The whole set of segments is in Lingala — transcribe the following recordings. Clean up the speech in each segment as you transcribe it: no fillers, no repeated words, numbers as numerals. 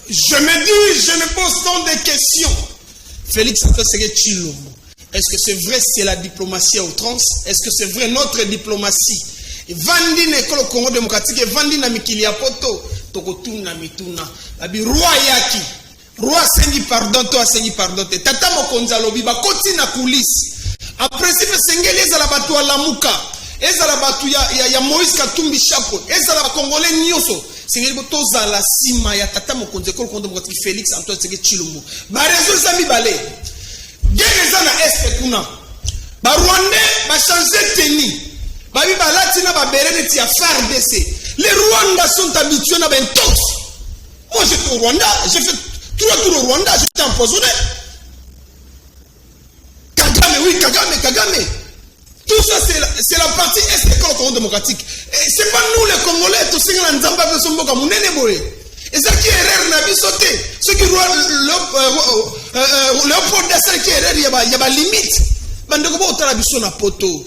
Je me dis, je me pose tant de questions. Félix Antoine Tshisekedi Tshilombo. Est-ce que c'est vrai, c'est la diplomatie à outrance? Est-ce que c'est vrai notre diplomatie? Vandi na ekolo Congo démocratique, vandi na mikili ya poto, tokotuna mituna. Abi roi yaki. Roi sengi pardon, toi sengi pardon. Tata mokonza lobi ba koti na kulisi. En principe sengeli ezala batu ya lamuka. Ezala batu ya Moïse Katumbi Chapo. Ezala ba congolais nyoso. Sengeli boto zala sima ya tata mokonza ekolo Congo démocratique Félix Antoine Tshisekedi Tshilombo. Ba raison zami balé. Guerre na est kuna. Ba Rwandais ba changer tenue. Babi balati na ba berene ti FARDC. Les Rwandais sont habitués na ben tox. Moi j'étais au Rwanda, j'ai fait 3 tours au Rwanda, j'étais empoisonné. Kagame, oui, Kagame. Tout ça c'est la partie est de l'école Congo démocratique. Et c'est pas nous les Congolais, tout ce qui est en Zamba de Somboka, mon nene boy. Et ça qui est erreur n'a pas sauté. Ce qui Léopold Dassel qui est erreur, il y a pas limite. Bandeko ba otala biso na poto.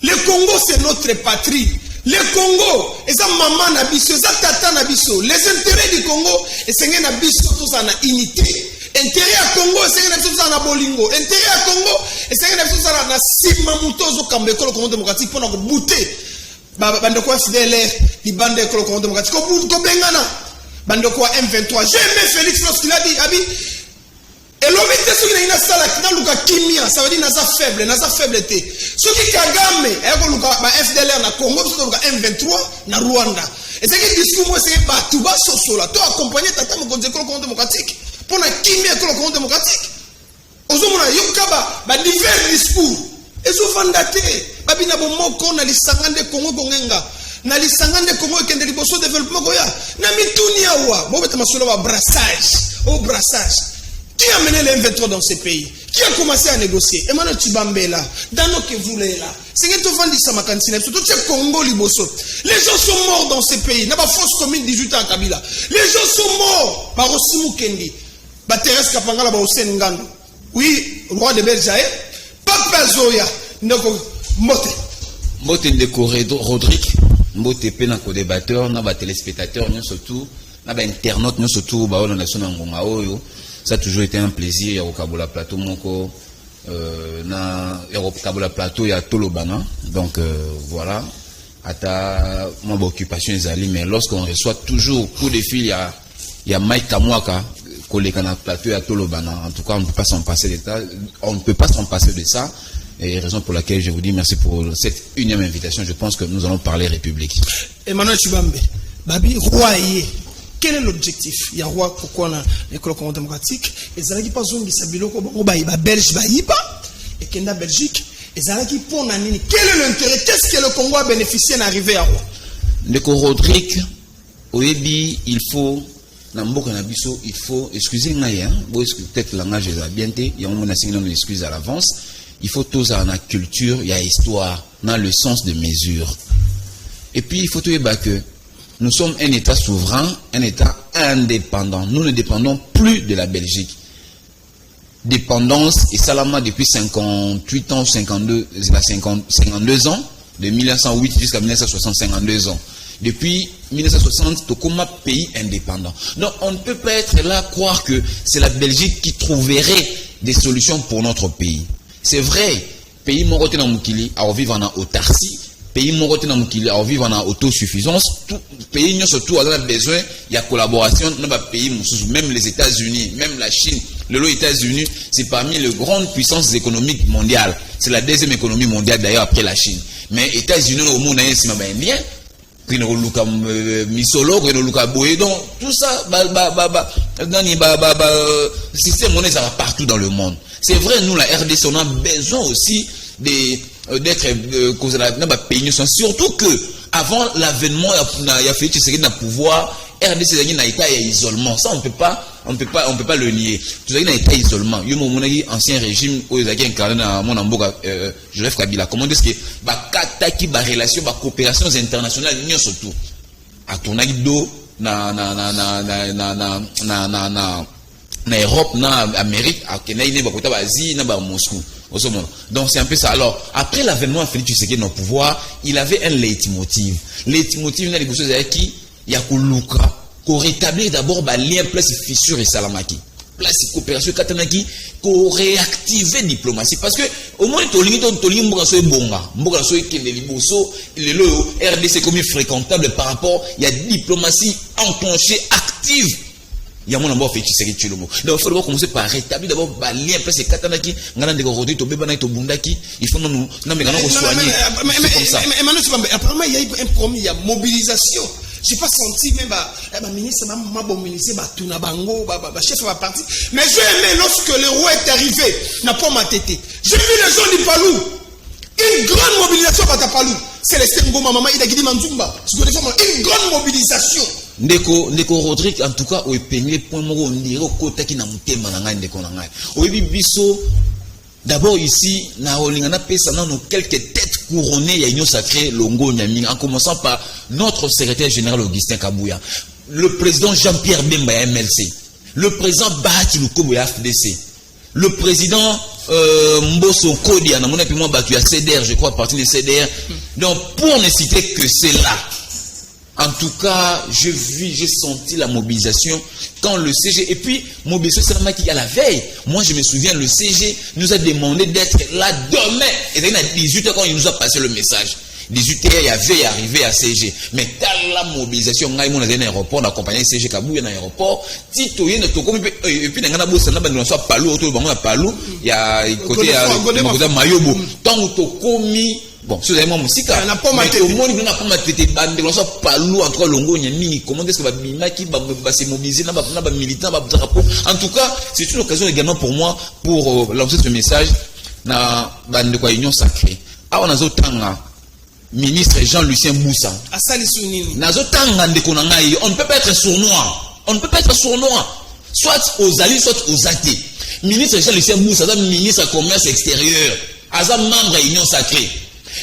Le Congo c'est notre patrie. Le Congo, et ça maman na biso, ça tata na biso. Les intérêts du Congo, et c'est na biso tous en unité. Intérêt à Congo, et c'est na biso tous en bolingo. Intérêt à Congo, et c'est na biso tous en sima mutozo kambeko le Congo démocratique pour nous bouter. Bande quoi FDLR, les bandes de Congo démocratique, ko bengana. Bande quoi M23. J'ai aimé Félix lorsqu'il a dit abi et l'homme était sur une salle qui n'a pas kimia, ça veut dire nasa faible té. Ce qui Kagame, et FDLR na Congo, M23 na Rwanda. Et c'est que discours moi c'est pas tout bas soso là, toi accompagner tata mokonzi ko Congo démocratique. Pour na kimia ko Congo démocratique. Ozomona yokaba ba divers discours. Ezo vandaté, babina bomoko na lisangande Congo gongenga. Na lisangande Congo kende liboso développement goya. Na mituni awa, bo beta masolo ba brassage, au brassage. Qui a mené les M23 dans ce pays? Qui a commencé à négocier? Emmanuel Tshibambela, Dano Kevulela, c'est que tu vends ça ma cantine, surtout c'est Congo Liboso. Les gens sont morts dans ce pays. N'a pas force commune 18 ans à Kabila. Les gens sont morts par Osimu Kendi. Ba Thérèse Kapangala ba Osen Ngando. Oui, roi de Belgique. Papa Zoya, Ndeko Mote. Mote Ndeko Rodrigue, Mote Pena co-débatteur, na ba téléspectateurs, surtout, na ba internautes, surtout ba on nation ngonga oyo. Ça a toujours été un plaisir. Il y a Kabola Plateau, Moko, na Kabola Plateau, il y a Tolobana. Donc voilà. Ata mon occupation est allée, mais lorsqu'on reçoit toujours coup de fil, il y a Mike Kamwaka, collègue à Plateau, il y a Tolobana. En tout cas, on ne peut pas s'en passer de ça. On ne peut pas s'en passer de ça. Et raison pour laquelle je vous dis merci pour cette unième invitation. Je pense que nous allons parler République. Emmanuel Tshibambe, Babi Royer. Quel est l'objectif? Il y a roi pourquoi l'école Congo démocratique et Zalaki pas zone bisabilo ko ba Belge ba yiba et Kenda Belgique et Zalaki pour nani. Quel est l'intérêt? Qu'est-ce que le Congo a bénéficié d'arriver à roi? Ndeko Rodrigue oyebi il faut na mboka na biso il faut excusez ngai hein bon peut-être langage est bien té il y a on a signé une excuse à l'avance. Il faut tous en la culture, il y a histoire, dans le sens de mesure. Et puis il faut tout que nous sommes un État souverain, un État indépendant. Nous ne dépendons plus de la Belgique. Dépendance et Salama depuis 58 ans, 52 ans, de 1908 jusqu'à 1960, 52 ans. Depuis 1960, Tokoma, pays indépendant. Donc on ne peut pas être là, croire que c'est la Belgique qui trouverait des solutions pour notre pays. C'est vrai, pays Moroté dans Moukili, à vivre en autarcie. Pays Moroté dans Moukili, à vivre en autosuffisance. Pays nous surtout a besoin, il y a collaboration dans les pays, même les États-Unis, même la Chine. Les États-Unis, c'est parmi les grandes puissances économiques mondiales. C'est la deuxième économie mondiale d'ailleurs après la Chine. Mais les États-Unis au monde c'est même bien. Puis nous luka misolo, nous luka boé, donc tout ça, système monnaie ça va partout dans le monde. C'est vrai, nous la RDC on a besoin aussi d'être pays surtout que avant l'avènement il y a fait que c'est un pouvoir RDC n'a état isolement. Ça on peut pas le nier. Tout ça n'a état isolement. Il y a un ancien régime où ils ont incarné dans mon amboka Joseph Kabila. Comment est-ce que kataki ba relation ba coopération internationale ni surtout à ton do na Europe, na Amérique, à Kenya, ba Asie, na ba Moscou. Donc c'est un peu ça. Alors après l'avènement de Félix Tshisekedi dans le pouvoir, il avait un leitmotiv. Leitmotiv na les choses qui ya kuluka qu'on rétablir d'abord bah lien place fissure et salamaki place coopération katanaki qu'on réactiver diplomatie parce que au moins tolingi mboka so bonga mboka so kende liboso le RDC comme fréquentable par rapport il y a diplomatie enclenchée active. Il y a mon amour fait qui serait tué le mot. Donc il faut commencer par rétablir d'abord bah lien place katana ngana de rodé to beba na to bundaki il faut nous non mais ngana soigner comme ça. Mais apparemment il y a un problème, il y a mobilisation. J'ai pas senti même bah ministre m'a mobilisé bah tout na bango bah chef va partir. Mais j'ai aimé lorsque le roi est arrivé n'a pas ma tête. J'ai vu les gens du Palou. Une grande mobilisation à Palou. Célestin Ngoma maman il a dit Manzumba. Une grande mobilisation. Ndeko Rodrigue en tout cas au peigné point moko on dirait au côté qui na mutema na ngai ndeko na ngai. Oyebi biso d'abord ici na olingana pesa na nos quelques têtes couronnées ya union sacrée longo nyami en commençant par notre secrétaire général Augustin Kabouya, le président Jean-Pierre Bemba ya MLC, le président Bahati Lukobo ya FDC, le président Mbosso Kodia na mona puis moi batu ya CDR je crois partie des CDR. Donc pour ne citer que cela. En tout cas, j'ai senti la mobilisation quand le CG, et puis, mobilisation, c'est la qui à la veille. Moi, je me souviens, le CG nous a demandé d'être là demain. Et à 18h, quand il nous a passé le message. 18h, il y avait arrivé à CG. Mais dans la mobilisation, on a eu un aéroport, on a accompagné CG Kabouya dans l'aéroport. Tito, il y a et puis, il y a un boss, il y a Palou, autour de Palou, il y a côté Mayobo. Tant que tu bon, si vous avez mon musique, mais au moins, il n'y a pas de traité. Il n'y a pas de entre Longo et Nyami. Comment est-ce que Bimaki va se mobiliser dans les militants, dans les drapeaux. En tout cas, c'est une occasion également pour moi pour lancer ce message dans l'Union sacrée. Ah, on a un ministre Jean-Lucien Moussa. On ne peut pas être sournois. On ne peut pas être sournois. Soit aux alliés, soit aux athées. Ministre Jean-Lucien Moussa, ministre du commerce extérieur. Azam membre de l'Union sacrée.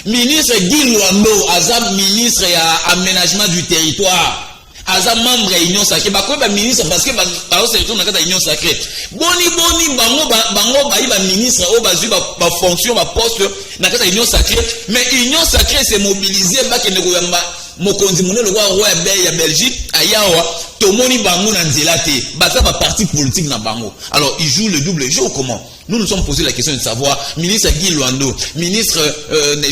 Ministre Guy Luando, Azam ministre à aménagement du territoire. Azam membre de l'Union sacrée. Bah ministre parce que c'est le l'Union sacrée. Boni bango ministre au basu ba fonction ba poste dans l'Union sacrée. Mais l'Union sacrée s'est mobilisée ba que mokonzi mone le roi ya Belgique ayawa tomoni bango na nzela te bata ba parti politique na bango. Alors il joue le double jeu comment? Nous nous sommes posé la question de savoir ministre Guy Luando, ministre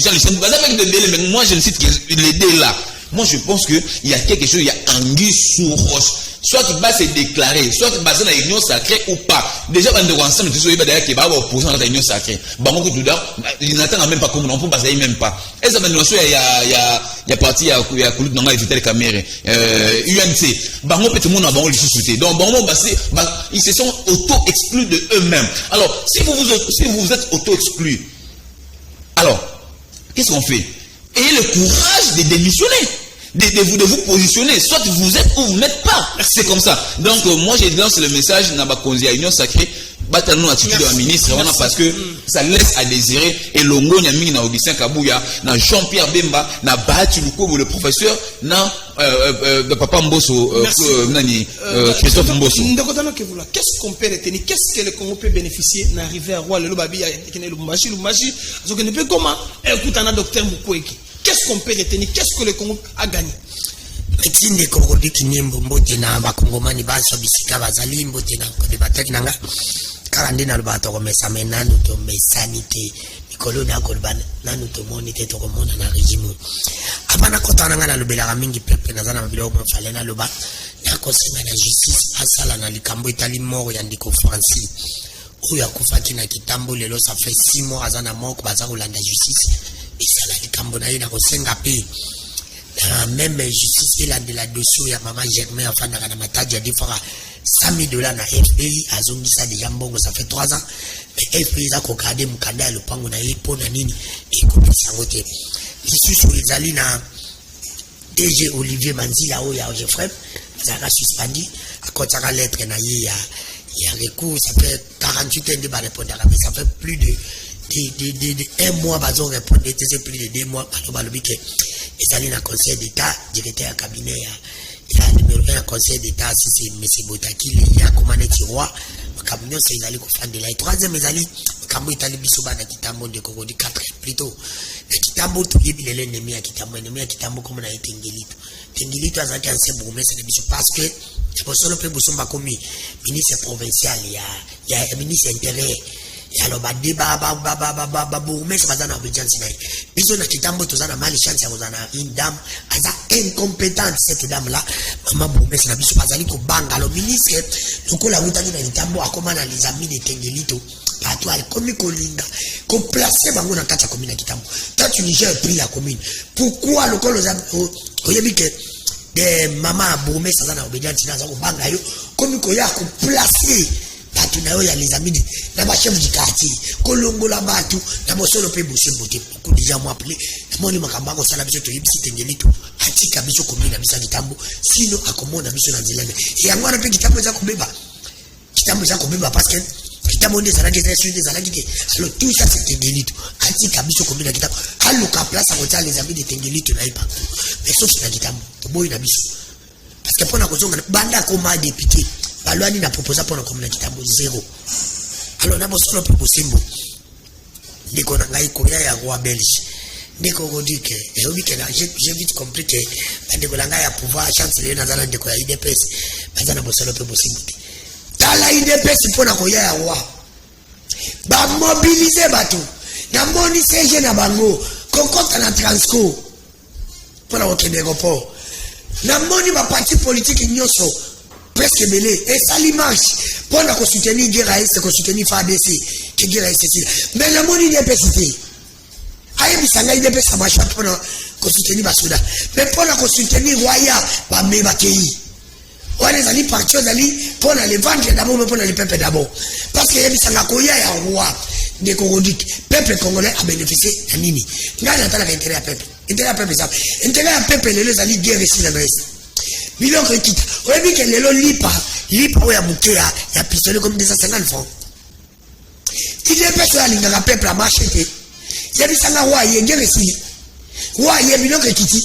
Jean-Lucien Moussa avec de délai, mais moi je ne cite que les deux là. Moi je pense que il y a quelque chose, il y a anguille sous roche. Soit il va se déclarer, soit il va dans l'union sacrée ou pas. Déjà, on est ensemble, tu sais, d'ailleurs, qui va opposer à l'union sacrée. Bango tout d'abord, il n'attend même pas comme on peut passer même pas. Et ça, il y a parti, il y a coulé dans la vitesse caméra, UNC. Bango peut tout le monde a bango les sous-soutés. Donc, bango, ils se sont auto-exclus de eux-mêmes. Alors, si vous êtes auto-exclus, alors, qu'est-ce qu'on fait? Ayez le courage de démissionner. De vous positionner, soit vous êtes ou vous n'êtes pas. C'est comme ça. Donc, moi, j'ai lancé le message dans la Union sacrée. Batalons attitude de la ministre, parce que ça laisse à désirer. Et Longo, Nyami, na Augustin Kabouya, na Jean-Pierre Bemba, na Bahati Lukobo, le professeur, na Papa Mbosso, Christophe Mbosso. Qu'est-ce qu'on peut retenir? Qu'est-ce que le Congo peut bénéficier d'arriver à Roi, le Lobabi, le Mbashi, parce qu'on ne peut comment? Écoute, un docteur Mukweki. Qu'est-ce qu'on peut retenir? Qu'est-ce que le Congo a gagné? Médecine de Congo Kinyembo Mbotena, Bakongomani Baso Bisika Bazali Mbotena, Kodebatek Nanga, Karandina Bato, Messamena, Nuto, Messanité, Nicolona Golban, Nanuto Monite, Toromona, Régime. Abana Kotananga, le Belamingi, Pepe, Nazana, Bilo, Falena, Loba, Nakosenga, la justice, Asala, Nalikambo, Italie, Moro, Yandiko, Francis. Oya Kufaki na Kitambo, Lelo, ça fait 6 mois, Azana Mok, Bazaro, la justice. Et ça la Likambonaï na Rosenga P. La même justice et la de la dossier à maman Germain enfin dans la matadia des fois $100,000 na FPI a zongi ça déjà mbongo ça fait 3 ans. Mais FPI a kokade mukanda le pango na yepo na nini et ko sangote. Je suis les ali na DG Olivier Manzila o ya Geoffrey zaka suspendu à cause de la lettre na ya recours ça fait 48 ans de ba répondre mais ça fait plus de 1 mois, ils ont répondu, c'est plus de 2 mois, ils allaient dans le conseil d'État, directeur à cabinet, il y a le numéro 1 conseil d'État, si c'est M. Botaki, il y a commandé du roi, le cabinet, ils allaient faire de là. Et troisième, ils allaient makambo itali biso bana kitambo ndeko kodi 4 plutôt na kitambo to yebi lele ennemi ya kitambo comme na Tengelito azaki ancien bourgmestre de biso parce que bosolo pe bosomba komi ministre provincial ya ministre intérieur ya lo badeba ba bourgmestre bazana obedience na biso na kitambo tozana mali chance ya kozana une dame aza incompétente cette dame là mama bourgmestre na biso bazali ko banga lo ministre lokola wutaki na kitambo akoma na les amis de Tengelito partout al komi kolinga ko placer bango na kati ya commune kitambo toi tu Niger pris la commune pourquoi lokola oyebi que de mama bourgmestre azana obedience na za ko banga yo komi ko ya ko placer batu na yo ya les amis na ba chef du quartier kolongola batu na bosolo pe bosembo te ko déjà moi appelé na moni makamba ko sala biso to yibisi Tengelito atika biso commune na biso kitambo sino akomona biso na nzela ya ngwana pe kitambo za kubeba parce que kitambo nde zalaki ke alors tout ça c'est Tengelito atika biso commune na kitambo aluka place a kotia les amis de Tengelito na ipa mais sauf na kitambo to boy na biso parce que pona kozonga banda koma député balwani na proposa pona commune na kitambo 0 alors na bosolo pe bosembo ndeko na ngai koya ya roi belge ndeko godi ke et obi ke j'ai vite compris que ndeko la ngai ya pouvoir chancelier na zala ndeko ya IDPS bazana bosolo pe bosembo tala IDPS pona koya ya roi ba mobiliser batu na moni CG na bango kokota na transco pona okende aéroport na moni ba parti politique nyoso presque belé et ça l'image pona ko soutenir guerre est ko soutenir FADC que guerre est mais la moni IDPS aye bisanga IDPS ça marche pona ko soutenir basoda mais pona ko soutenir roya ba meba kei on est allé partir d'aller pour les vendre d'abord mais pour les peuples d'abord parce que il s'en a koya ya roi des Congolais peuple congolais a bénéficié de nini ngana tala intérêt à peuple ça intérêt à peuple les allés guerre ici la reste million que quitte on dit que les lipa ya bouquet ya pistolet comme 250 francs il est pas sur la peuple a marché il y a des sanga roi il guerre ici roi il million que quitte.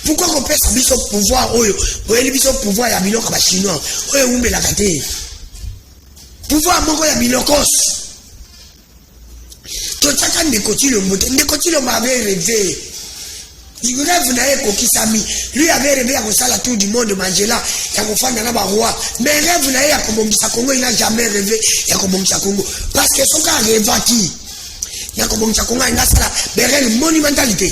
Pourquoi on peut s'habiller au pouvoir au pouvoir ya biloko ba chinois oyo umbe la kate pouvoir moko ya bilokos to tsaka ndekotilo m'avait rêvé il rêve na eko kisami lui avait rêvé à kosala tout du monde Mandela ya kofanda na ba roi mais rêve na ya kobongisa Congo il n'a jamais rêvé ya kobongisa Congo parce que soka rêvaki ya kobongisa Congo ina sala berel monumentalité.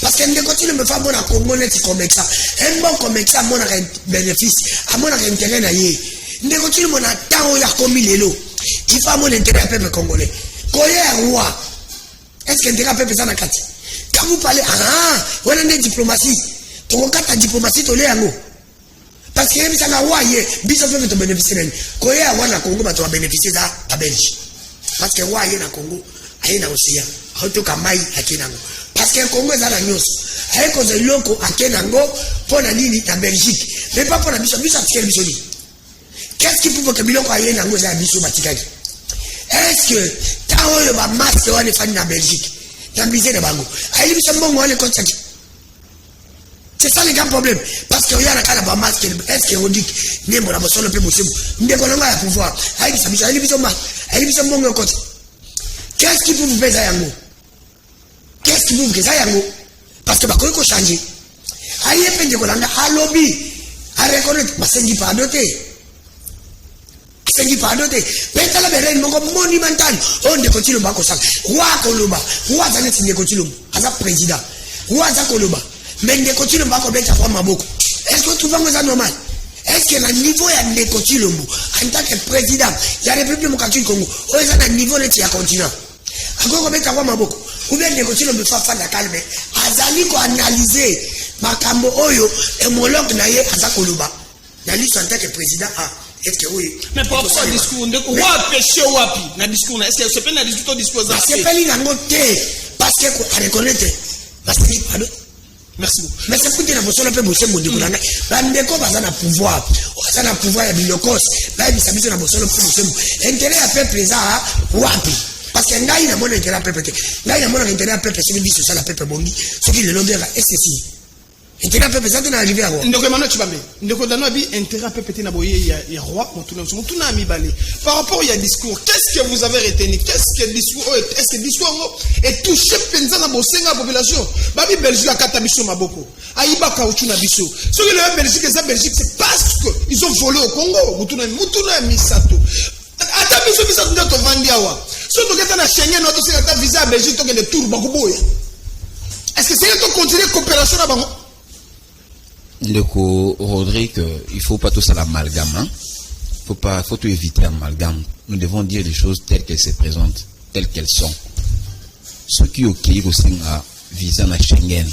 Parce que ndekoti me fa bona Congo net comme ça un bon comme ça mon bénéfice à mon intérêt na yé ndekoti mon temps ya komi lelo qui fa mon intérêt peuple congolais koya roi est-ce que intérêt peuple ça na kati quand vous parlez on a une diplomatie to kata diplomatie to le yango parce que bisa na roi yé biso peuple to bénéficier koya wana Congo ba to bénéficier ça à Belgique parce que roi yé na Congo aye na océan auto kamai akinango parce que Congo est dans la nyos avec cause loko akenango pour la nini na Belgique mais pas pour la biso attirer biso ni qu'est-ce qui peut que biloko aye nango za biso batikaki est-ce que tawo yo ba masque wane fani na Belgique na biso na bango ayi biso mbongo wane kontsaki c'est ça le grand problème parce que y'a na ba masque est-ce que on dit nembo na bosolo pe bosimu ndeko nanga ya pouvoir ayi biso mbongo kontsaki qu'est-ce qui peut vous faire yango qu'est-ce qui vous fait ça yango parce que bakoki ko changer aye pende ko langa alobi a reconnaître basengi pa doté penta la bere moko monumental on de kotilo bako sala wa koloba wa zane tinde kotilo aza président wa za koloba mais de kotilo bako beta kwa maboko est-ce que tu vas me ça normal est-ce que le niveau ya de kotilo en tant que président ya république démocratique du Congo o est à niveau net ya continent encore beta kwa maboko ou bien négocier le fa na calme azali ko analyser makambo oyo homologue na ye azakoloba na liste en tant que président est-ce que oui mais pourquoi discours de roi péché wapi na discours est-ce que c'est pas na discours ça c'est pas li na ngote parce que ko reconnaître parce que pardon merci beaucoup mais c'est pour dire na bosolo pe bosembo ndikulanga bandeko bazana pouvoir ya bilokos ba bisa biso na bosolo pe bosembo intérêt ya peuple za wapi parce que ngai na mona intérêt à peuple ngai na mona intérêt à peuple c'est biso ça la peuple bongi ce qui le lobera est ceci intérêt peuple ça na arrivé à roi ndeko Emmanuel Chibambe ndeko dano abi intérêt peuple na boye ya roi mutuna mibale par rapport il y a discours qu'est-ce que vous avez retenu est-ce que discours est touché penza na bosenga population babi Belgique akata biso maboko ayiba kauchu na biso ce que le Belgique c'est parce que ils ont volé au Congo mutuna misato ata biso misato ndo vandi awa so to keta na Schengen no to se ata visa à Belgique to ke de tour bakuboya est-ce que c'est to continuer coopération na bango. Ndeko Rodrigue, il faut pas tout ça l'amalgame, hein? Faut tout éviter l'amalgame. Nous devons dire les choses telles qu'elles se présentent, telles qu'elles sont. Ceux qui ont aussi un visa à Schengen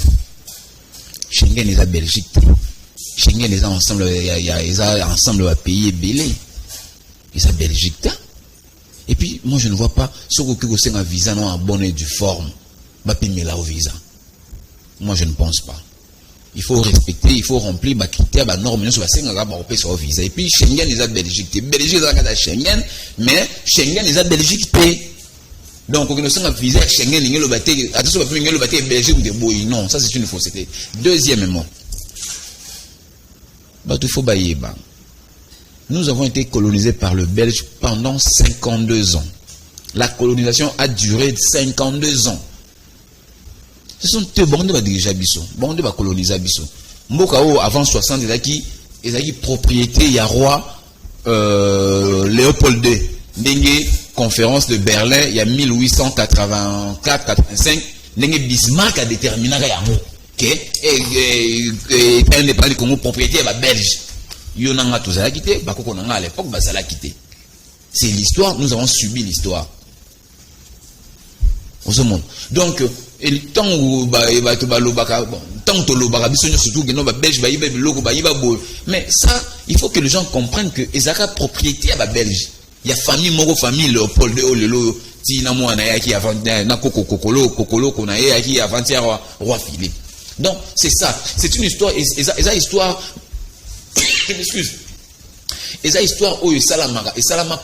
est à Belgique. Schengen est ensemble, il y a ensemble à pays belé. Et à Belgique. Et puis, moi je ne vois pas ceux qui ont aussi un visa non en bonne et due forme. Va payer là au visa. Moi je ne pense pas. Il faut respecter, il faut remplir les critères, les normes, sur le visa. Et puis Schengen est à Belgique. Belgique est à Schengen, mais Schengen est à Belgique. Donc, quand on a un visa Schengen, il y a le bâti Belgique ou de Boy. Non, ça c'est une fausseté. Deuxièmement, nous avons été colonisés par le Belge pendant 52 ans. La colonisation a duré 52 ans. Ce sont deux bandes de diriger Bisso, bandes de coloniser Bisso. Mbokao avant 60 ils ont propriété, il y a roi Léopold II. Dengue conférence de Berlin, il y a 1884-85. Dengue Bismarck a déterminé que et indépendant du Congo propriété est belge. Yonanga tout ça quitté, Bakoko nanga à l'époque basala quitté. C'est l'histoire, nous avons subi l'histoire. Donc, le temps où mais ça, il faut que les gens comprennent que les propriété à la Belge. Il y a famille, Moro famille, Léopold de Olelo, Tinamo qui avant Kokolo, qu'on a qui avant-hier roi Philippe. Donc, c'est ça. C'est une histoire, et ça histoire, excuse. Et ça histoire où et Salama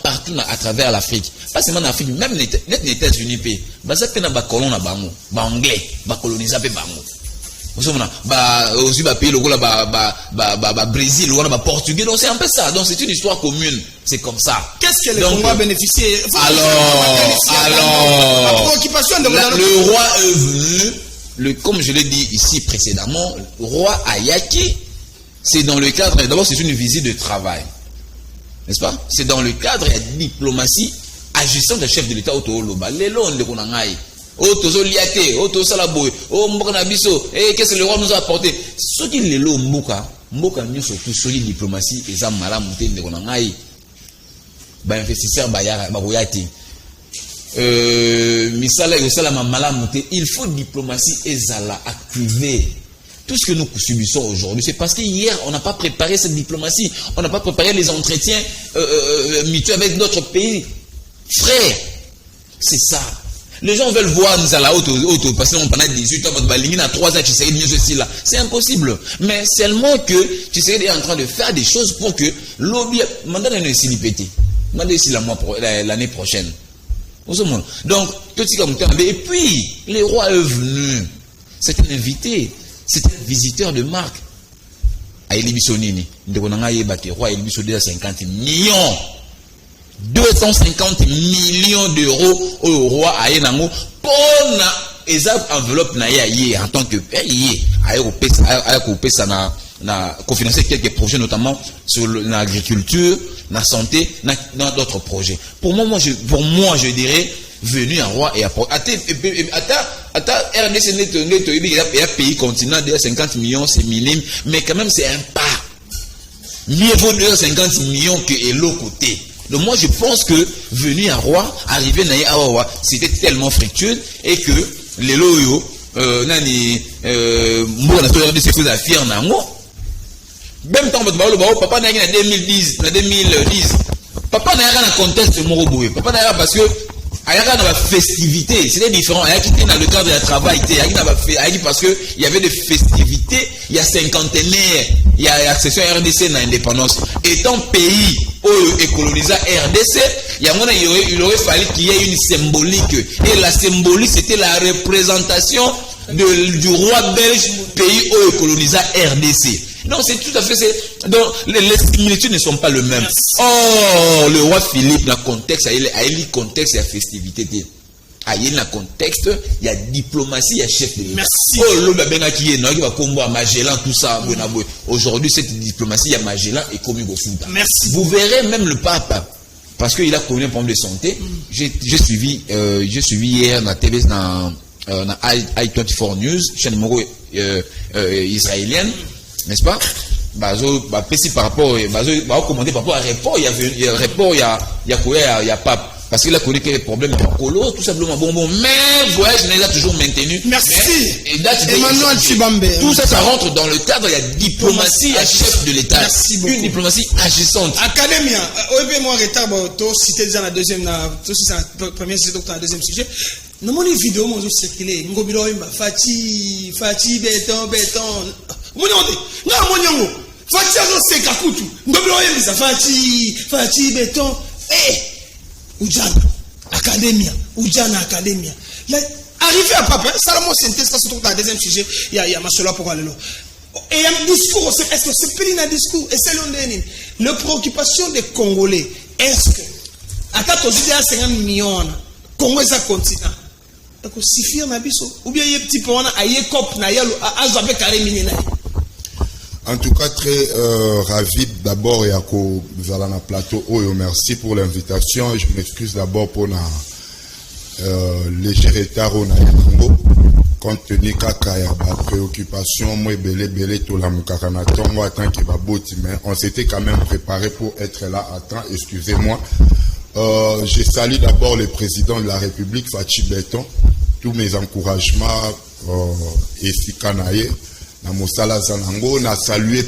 partout à travers l'Afrique. Pas seulement en Afrique, même les États-Unis pays. Bah ça fait na ba colon na bango, ba anglais, ba coloniser pe bango. Vous ba aussi ba pays le ba Brésil ou ba portugais. Donc c'est un peu ça. Donc c'est une histoire commune. C'est comme ça. Qu'est-ce que les Congolais bénéficient? Alors, le roi est venu, comme je l'ai dit ici précédemment, le roi Ayaki, c'est dans le cadre, d'abord c'est une visite de travail. N'est-ce pas? C'est dans le cadre de la diplomatie agissant de chef de l'État au Toloba. Les lois de Konangaï. Oh, Tozo Liate, oh, Tozo Salaboy, oh, Mbokanabiso, et qu'est-ce que le roi nous a apporté? Ce qui est le Mboka mieux surtout sur la diplomatie, et ça, Mala Mouté de Konangaï. Investisseur Baroyati. Misala et Osala Mala Mouté. Il faut diplomatie et Zala activer. Tout ce que nous subissons aujourd'hui, c'est parce qu'hier, on n'a pas préparé cette diplomatie. On n'a pas préparé les entretiens mutuels avec d'autres pays. Frère, c'est ça. Les gens veulent voir nous à la haute, parce qu'on pendant 18 ans, on a 3 ans, tu serais mieux ceci là. C'est impossible. Mais seulement que tu serais en train de faire des choses pour que l'objet, mandane ne s'y pété. Mandane ici l'année prochaine. Donc, tout ce comme et puis, les rois est venu. C'est un invité. C'est un visiteur de marque. À Elibisonini, roi Elibiso 250 millions. 250 millions d'euros au roi Ayenango pour les enveloppes en tant que père. A cofinancer quelques projets, notamment sur l'agriculture, la santé, dans d'autres projets. Pour moi, je dirais, venu un roi et apporter. RDC est un pays continent de 50 millions, c'est minime, mais quand même c'est un pas. Mieux vaut 250 millions que l'autre côté. Donc moi je pense que venu un roi, arrivé à Awawa, c'était tellement fructueux et que les loyaux, même temps, papa n'a rien en 2010, papa n'a rien en contexte de Moroboué, papa n'a rien parce que il y a une festivité, c'était différent. Il y a quitté dans le cadre du travail, parce que il y avait des festivités, il y a cinquantenaire, il y a l'accession RDC dans l'indépendance. Étant pays où est colonisé RDC, il aurait fallu qu'il y ait une symbolique. Et la symbolique, c'était la représentation du roi belge, pays où colonisa RDC. Non, c'est tout à fait. Donc, les similitudes ne sont pas les mêmes. Oh, le roi Philippe, dans le contexte, il y a le contexte, il y a festivité. Il y a un contexte, il y a diplomatie, il y a chef de l'État. Merci. Oh, l'homme qui est là, qui va combattre Magellan, tout ça. Aujourd'hui, cette diplomatie, il y a Magellan et comme il faut. Merci. Vous verrez même le pape, parce qu'il a connu un problème de santé. J'ai suivi hier dans la TV, dans I24 News, chaîne numéro israélienne, n'est-ce pas? Par rapport, commenter par rapport à rapport, il y a pape. Parce qu'il a connu quelques problèmes avec Colo, tout simplement. Bon, mais le voyage il a toujours maintenu. Merci. Emmanuel Chibambe. Tout ça, ça rentre dans le cadre, il y a diplomatie à chef de l'État. Merci beaucoup. Une diplomatie agissante. Académia, moi, retard, tu cité déjà la deuxième, la première sujet, donc la deuxième sujet. Dans mon vidéo, moi, je circulé. Ngobilo, Fati, béton. Mon Fati, c'est Kakutu. Ngobilo, Fati, béton. Ujana Académia. Arrivé à Papa, Salomon synthèse, ça se trouve dans le deuxième sujet, il y a Machola pour aller là. Et il y a un discours, est-ce que c'est plus un discours? Et c'est l'une les préoccupations des Congolais. Est-ce que, à 50 millions, Congo est un continent? Donc, suffit à Bisso. Ou bien il y a un petit peu, à Yekop, à Azabé Carré Minena. En tout cas, très ravi d'abord et à vous allez dans plateau. Merci pour l'invitation. Je m'excuse d'abord pour la léger retard au Congo. Compte tenu de la préoccupation, moi, belé, tout la moukaranaton, moi, tant qu'il va bouti, mais on s'était quand même préparé pour être là à temps. Excusez-moi. Je salue d'abord le président de la République, Fachi Beton. Tous mes encouragements, et Sikanaye. Na Mosala Zanango, na salué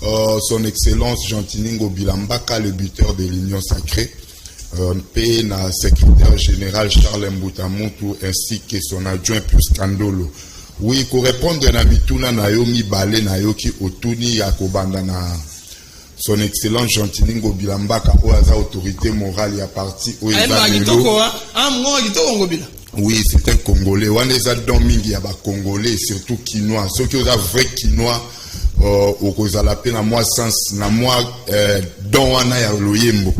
son excellence Jean-Tiningo Bilambaka, le buteur de l'Union Sacrée, na secrétaire général Charles Mbutamutu ainsi que son adjoint plus Kandolo. Oui, pour répondre à Mituna Nayomi Balé Nayoki Otuni Yakobanda na son excellence Jean-Tiningo Bilambaka, Oaza autorité morale ya parti Oui, c'est un Congolais. On est à Domingue, Congolais, surtout Quinois. Ceux qui ont un vrai Quinois, au cause la peine à moi sens, na moi, don wana ya loyembo.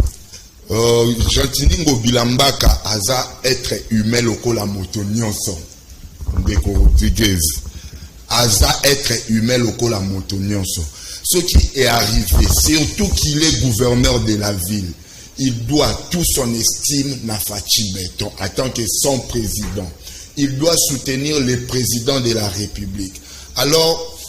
Jean-Tiningo Bilambaka, aza être humain loko la moto nyonso. Ndeko Rodriguez. Aza être humain loko la moto nyonso. Ce qui est arrivé, surtout qu'il est gouverneur de la ville. Il doit tout son estime à Fachi Beton en tant que son président. Il doit soutenir le président de la République. Alors,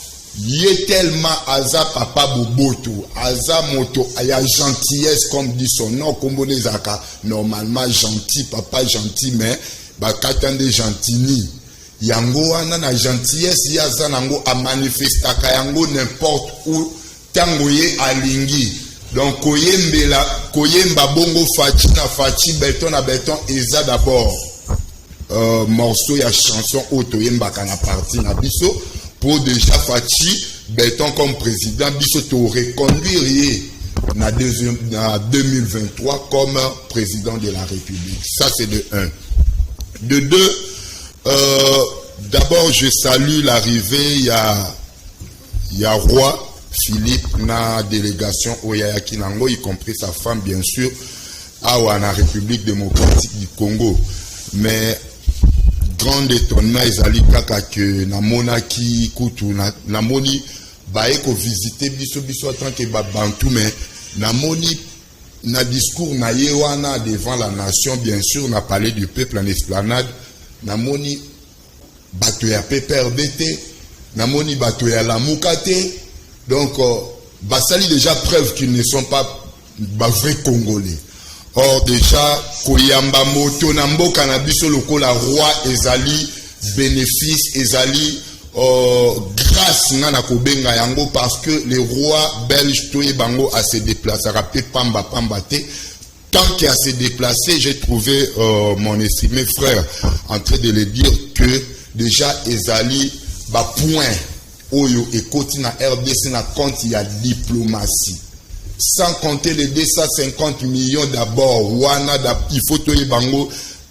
il est tellement Aza Papa Boboto, Aza Moto, il y a gentillesse comme dit son nom, comme on les a normalement gentil, papa gentil, mais bakatande gentini. Yango na gentillesse, yaza nango a manifester yango n'importe où, tangoye alingi. Donc, Koyemba Bongo Fachi na Fachi Beton na Beton, eza d'abord morceau ya chanson Otoyemba kana parti na biso pour déjà Fachi Beton comme président biso to reconduire na 2023 comme président de la République. Ça c'est de 1. De 2, d'abord je salue l'arrivée il y a roi Philippe na délégation Oyaya Kinango, y compris sa femme bien sûr, à la République démocratique du Congo. Mais grand étonnement ezali kaka que na monaki kutu na moni bae ko visiter biso en tant que bantu, mais na moni na discours na yewana devant la nation bien sûr na parlé du peuple en esplanade, na moni bato ya PPRDT, na moni bato ya Lamukate. Donc, Basali déjà preuve qu'ils ne sont pas vrais Congolais. Or, déjà, Koyamba Moto Nambo Kanabiso Loko, la roi Ezali, bénéfice Ezali, grâce Nana Kobenga Yango, parce que les rois belges, Toye Bango, a se déplacé, rappelé Pamba Te. Tant qu'il a se déplacé, j'ai trouvé mon estimé frère en train de le dire que déjà Ezali, point. Oyo et côté na RDC na compte il y a diplomatie. Sans compter les 250 millions d'abord, wana il faut toye bango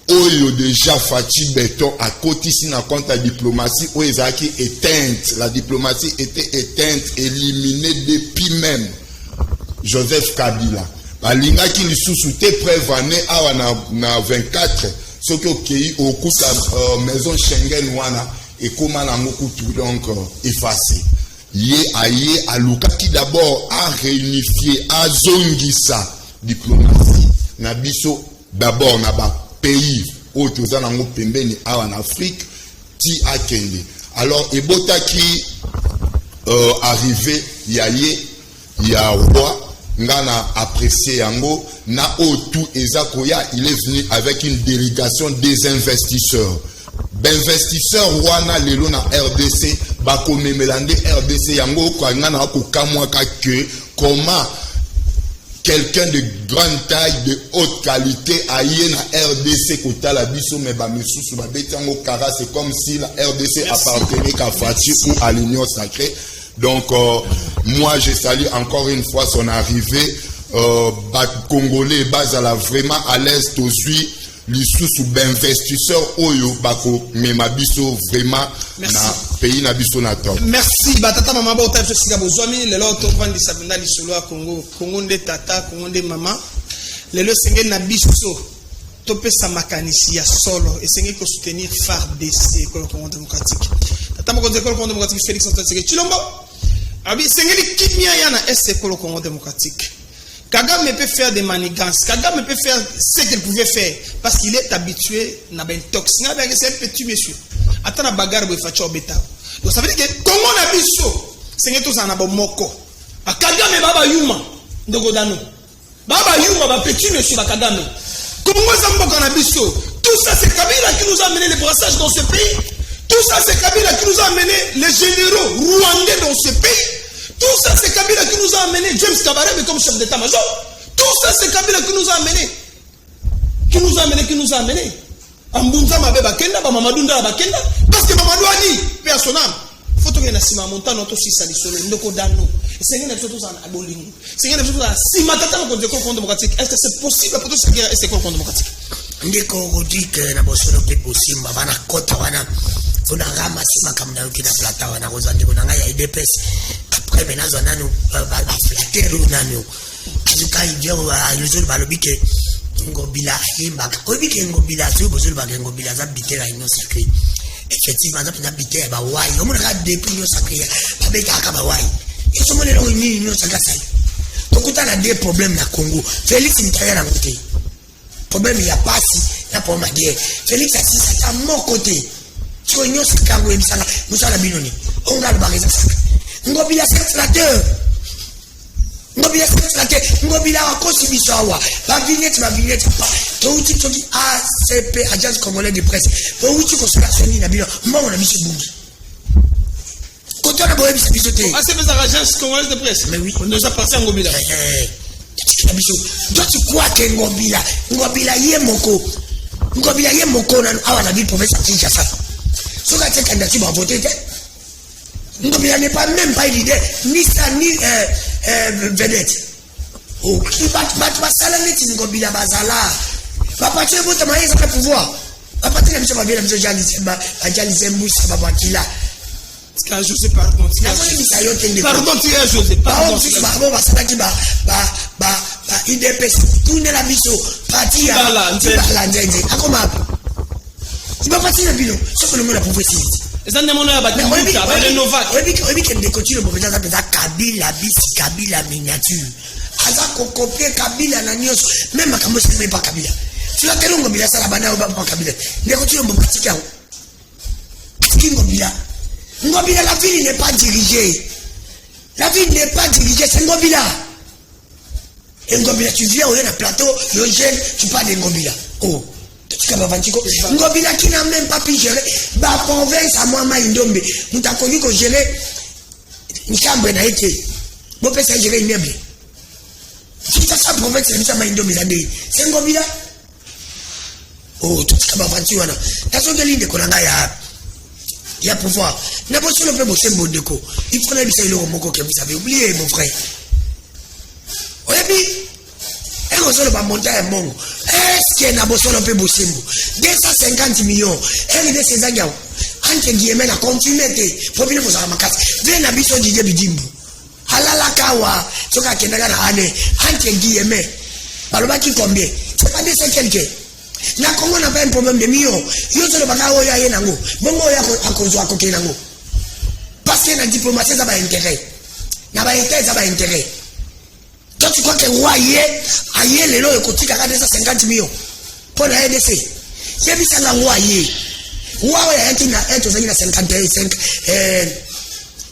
oyo déjà Fachi Beton à côté si na compte la diplomatie où ezaki éteinte, la diplomatie était éteinte, éliminée depuis même Joseph Kabila. Balinga qui lui sous-souté prévané à na 24 ce qui ok au coup la maison Schengen wana et comment la mokutu donc effacé. Yé aye aluka qui d'abord a réunifié a zongisa diplomatie na biso d'abord na ba pays où tous en Ango pembeni en Afrique ti akende. Alors ebota qui arrivé ya roi ngana apprécié yango na otu ezakoya il est venu avec une délégation des investisseurs. D'investisseurs wana lelo na RDC ba komemelande RDC yango kwa ngana ko kamwa ka que comment quelqu'un de grande taille, de haute qualité, aïe na RDC kota la biso mais ba mesusu ba betango kara, c'est comme si la RDC appartenait qu'à Fachi ou à l'Union sacrée. Donc moi je salue encore une fois son arrivée. Congolais base à la vraiment à l'aise aujourd'hui. Lisusu d'investisseurs oyo bako memabiso vraiment na pays na biso na top. Merci batata mama ba otafse sika bozwami lelo to vandi sabunda lisolo a Congo nde tata Congo nde mama lelo senge na biso to pesa makanisi ya solo esenge ko soutenir FARDC ko Congo démocratique tata moko ko Congo démocratique Félix Antoine Tshisekedi Tshilombo abi senge li kimia ya na est ko Congo démocratique. Kagame peut faire des manigances. Kagame peut faire ce qu'il pouvait faire parce qu'il est habitué à ben toxique. C'est un petit monsieur. Attends la bagarre pour faire beta. Donc ça veut dire que Congo na biso, c'est que tout ça na bomoko. A Kagame baba yuma ndogodano. Baba yuma ba petit monsieur ba Kagame. Congo zamboko na biso. Tout ça c'est Kabila qui nous a amené le brassage dans ce pays. Tout ça c'est Kabila qui nous a amené les généraux rwandais dans ce pays. Tout ça, c'est Kabila qui nous a amené James Kabarebe comme chef d'état-major. Tout ça, c'est Kabila qui nous a amené. Qui nous a amené. Ambunza Mabeba Kenda, Mamadunda Bakenda. Parce que Mamadou a dit, père son âme, faut que nous ayons montant notre aussi salisole, ndoko dano. C'est une chose en aboling. C'est une chose si matata contre le Congo démocratique. Est-ce que c'est possible pour tout ce qui est le Congo démocratique? Ndeko dit que na bosolo pe possible, bana kota wana. On a ramassé ma caméra qui n'a plata, on a rosé, on a eu des pèses. Après, maintenant, on a nous flatté, on a nous. En tout cas, il dit, on a le jour, le bique, Ngobila, on dit que Ngobila, c'est le jour, Ngobila, ça bité la union sacrée. Effectivement, ça bité, bah, ouais, on a des l'union sacrée, pas bête à Kabawai. Ils sont allés dans une union sacrée. Donc, on a des problèmes dans le Congo. Félix, il y a un côté. Problème, il n'y a pas si, il n'y a pas ma guerre. Félix, c'est à mon côté. Tu vois, nous sommes à Binoni. On a le barrage. Ngobila sénateur. Ngobila sénateur. Ngobila a conçu Awa. Ma vignette. Toi, tu dis ACP, Agence Congolaise de Presse. Toi, tu consolation ni Nabila. Moi, on a mis ce bouge. Quand on a beau mis ce bouge. ACP, Agence Congolaise de Presse. Mais oui. On nous a passé à Ngobila. Toi, tu crois que Ngobila y est moko. Ngobila y est moko. On a vu professeur Kinshasa. Ce que cette candidature va voter, Ngobila n'est pas même pas une idée, ni ça, ni vedette. Oh, qui va salaner Ngobila Bazala. Va partir votre moyen, ça va pouvoir. Va partir la mission, va bien la mission, Jalizembu, ça va partir là. Je sais pas. Pardon, tu es José. Pardon, tu es José. IDPS, tout n'est la mission. Parti à la tu vas partir le bilan, sauf que le monde a prophétisé. Les animaux n'ont pas de Novak. Oui, mais continue le prophète, ça peut être Kabila, bis, Kabila miniature. Azako copier Kabila, Nanios, même à Kamos, c'est pas Kabila. Tu vas tellement Ngobila, ça la banane, pas Kabila. Mais continue le pratique. Qui Ngobila? Ngobila, la ville n'est pas dirigée. La ville n'est pas dirigée, c'est Ngobila. Et Ngobila, tu viens au plateau, le jeune, tu parles de Ngobila. Oh. Ngobila qui n'a même pas pu gérer, bah convaincre à moi Maïndombe, nous t'as connu qu'on gérait une chambre n'a été. Bon, peut ça gérer une meuble. Si ça ça province, c'est ça Maïndombe, c'est Ngobila. Oh, tout ce qui va faire, voilà. T'as son de ligne de Konanga, il y a pouvoir. N'a pas sur le peu bosser mon déco. Il faut les bisous le moko que vous avez oublié, mon frère. Oui, puis. bosolo ba monta ya mbongo est-ce que na bosolo pe bosimbo 250 millions RD César ante guillemets na continuer te faut bien vous makasi bien na biso Didier Bidimbu halala kawa soka kendaga na ane ante guillemets balobaki combien c'est pas 200 quelques na Congo n'a pas un problème de millions yo solo baka oya ye nango bongo ya akozo akoke nango parce que la diplomatie ça va intérêt na ba intérêt ça va intérêt. Toi tu crois que roi aye lelo ekotika ka 250 millions pour la RDC c'est bisa na roi aye roi ya yanti na eto zaki na 55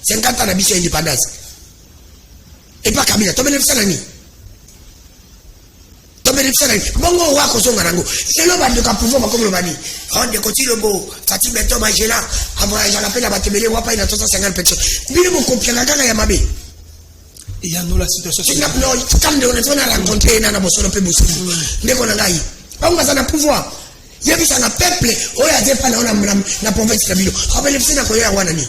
50 ans na biso indépendance et pas Kabila to bénéfice nani bongo roi ko zonga nango lelo bande ka pouvoir comme le bani on de koti lobo tati beto majela avant ya la peine abatebele wa pa ina 350 personnes bile mo kopia kaka ya mabe. Il y a nous la situation. Tu n'as quand on a rencontré na bosolo pe bosi ndeko na ngai on va na pouvoir yebi sana peuple o ya zepa na province kabilo abele fina ko ya wana ni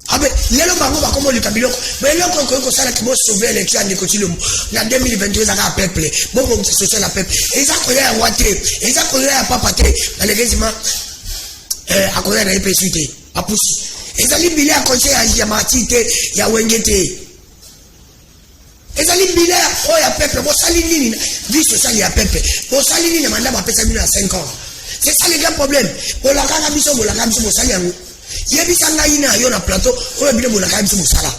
abe lelo bango ba komo le kabilo mais lelo ko sala ki mo sauver l'élection de Kotilomo na 2022 za ka peuple bon social la peuple et ça ko ya wate et ça ko ya papa te malheureusement akoya na epesute apusi et ça libile a conseil ya matite ya wengete. Et ça libère, oh ya peuple, bon salinini, vie sociale ya peuple, bon salinini, madame a payé 5 ans. C'est ça le grand problème. Bon la carabiso, bon saliango. Yebisa ngaina yo na plateau, oh bino bon la carabiso bon sala.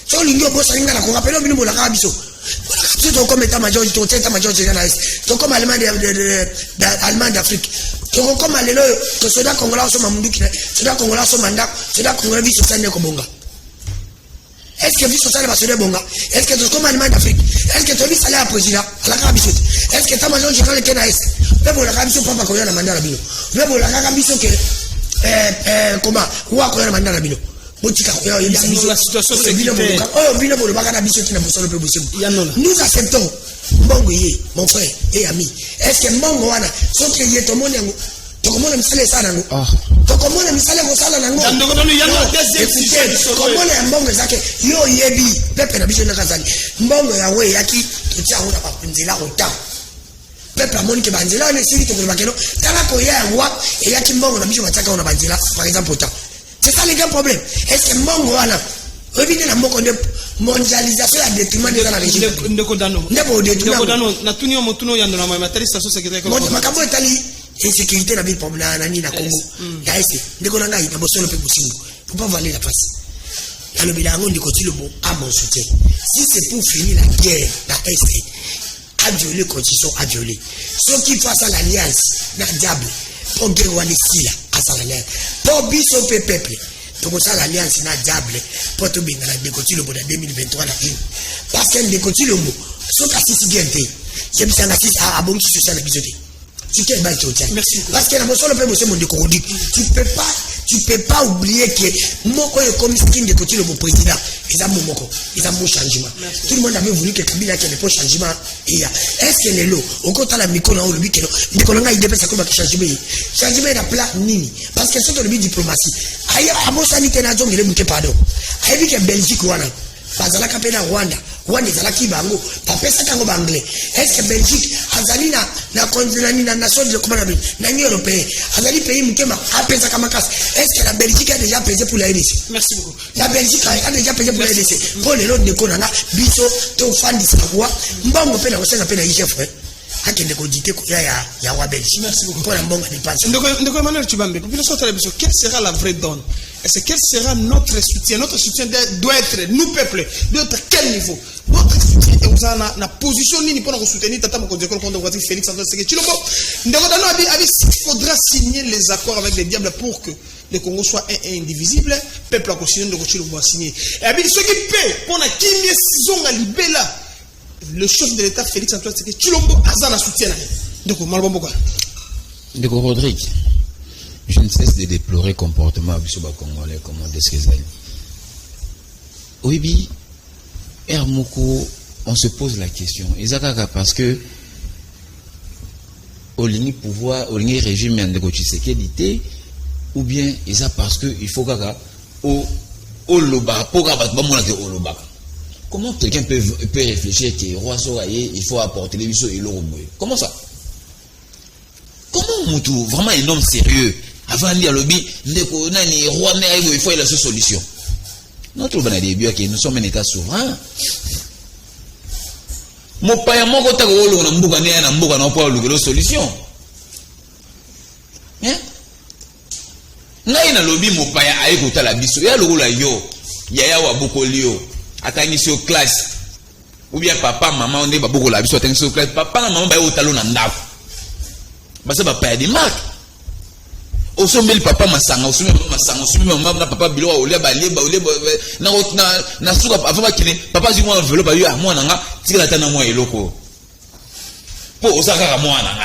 So l'ingio bon salinga na ko rappelle bino bon la carabiso. Bon la carabiso to comme état major, to état major général, to comme allemand allemand d'Afrique. To comme alelo, to soda congolais so mamunduki, soda congolais so manda, soda congolais vie sociale ne ko bonga. Est-ce que vie sociale va se bonga? Est-ce que tu comme Allemagne d'Afrique? Est-ce que tu as vu salaire à président à la Carabissote? Est-ce que tu as major général qui est naïs? Même la Carabissote pas qu'on a la mandat à bino. Même la Carabissote que comment? Ou à qu'on a la mandat à bino. Botika qu'on a la situation c'est bino. Oh bino bolo baka na biso qui na bosolo pe bosimo. Nous acceptons mbongo ye mon frère et ami. Est-ce que mbongo wana so que ye to monengo tokomona misale sana ngo tokomona misale ko sala nango tokomona ya mbongo zake yo yebi pepe na biso na kazali mbongo ya we yaki totia ngo na papunzela ota pepe amoni ke banzela ne sili to ko bakeno tala ko ya wa e yaki mbongo na biso mataka ona banzela par exemple ota. C'est ça le grand problème. Est-ce que mbongo wana revient na mbongo de mondialisation à détriment de la région ndeko dano na tunio motuno ya ndona materi station secrétaire ko makambo etali insécurité na ville problème nani na Congo ya ese ndeko na ngai na bosolo pe bosingo faut pas valer la face dans le bilango ndiko Kotilomo à mon soutien si c'est pour finir la guerre la est a violé constitution a violé ceux qui face à l'alliance na diable pour guerre wali sila à l'alliance pour biso peuple donc ça l'alliance na diable pour to binga na ndiko Kotilomo de 2023 na fin parce que ndiko Kotilomo so ka sisi gente c'est bisa na sisi a bon qui social na bisote. Parce que la bosolo pe bosemo de Korodi, tu peux pas oublier que moko est comme skin de Kotilomo président, ils ont moko, ils ont changement. Tout le monde avait voulu que Kabila qu'il y ait un changement et est-ce que les lots au côté la miko na olobi que miko nga il dépend ça comme changement. Changement na plat nini parce que c'est le diplomatie. Aya abosani tena zongele mke pardon. Ayi que Belgique wana bazala kapena Rwanda ezala ki bango papesa kango banglais. Est-ce que Belgique azali na continent na nation de comment na Union européenne azali pays mukema apesa kama kasi. Est-ce que la Belgique a déjà pesé pour la RDC? Merci beaucoup. La Belgique a déjà pesé pour la RDC. Pour les lots de konanga biso to fandi sakwa mbongo pe na kosenga pe na chef akende ko dité ko ya wa Belgique. Merci beaucoup. Pour la mbongo dépense. Ndeko Emmanuel Tshibambe, population de biso, quelle sera la vraie donne? Est-ce quel sera notre soutien? Notre soutien doit être, nous peuple, doit être à quel niveau? Notre soutien est aux na position ni pour nous soutenir tata moko dekolo contre voici Félix Antoine Tshisekedi Tshilombo. Ndeko dano abi il faudra signer les accords avec les diables pour que le Congo soit indivisible. Peuple a continué de Tshilombo a signé. Et abi ceux qui paient pour na kimie zonga libela le chef de l'État Félix Antoine Tshisekedi Tshilombo azana soutien. Ndeko malbombo quoi. Ndeko Rodrigue. Je ne cesse de déplorer le comportement du Congolais comme des Kézali. Oui, Hermoko, on se pose la question. Ezakaka parce que au ligne pouvoir, au ligne régime de Tshisekedi ou bien Eza parce que il faut kaka au loba pour kaba ba mona ke au loba. Comment quelqu'un peut réfléchir que roi Soraye, il faut apporter les bisous et l'euro? Comment ça? Comment Moutou, vraiment un homme sérieux, avant de dire lobby, roi il faut la solution. Notre banadébio que nous sommes un état souverain. Mon père, mon côté, on a une solution. N'a pas lobby, mon père, a écouté la biso. Il y a le rôle à yo, il y a beaucoup de yo. Attends, ici au classe. Ou bien papa, maman, on est beaucoup la biso. Attends, ici au classe. Papa, maman, on est au talon en daf. Parce que papa a des marques. Au sommet, le papa m'a sang, au sommet, maman, papa, bilo, au lait, na souka, avant qu'il papa, si moi, enveloppe, à moi, n'a, tire la tête à moi et loco. Pour au sac à moi, n'a.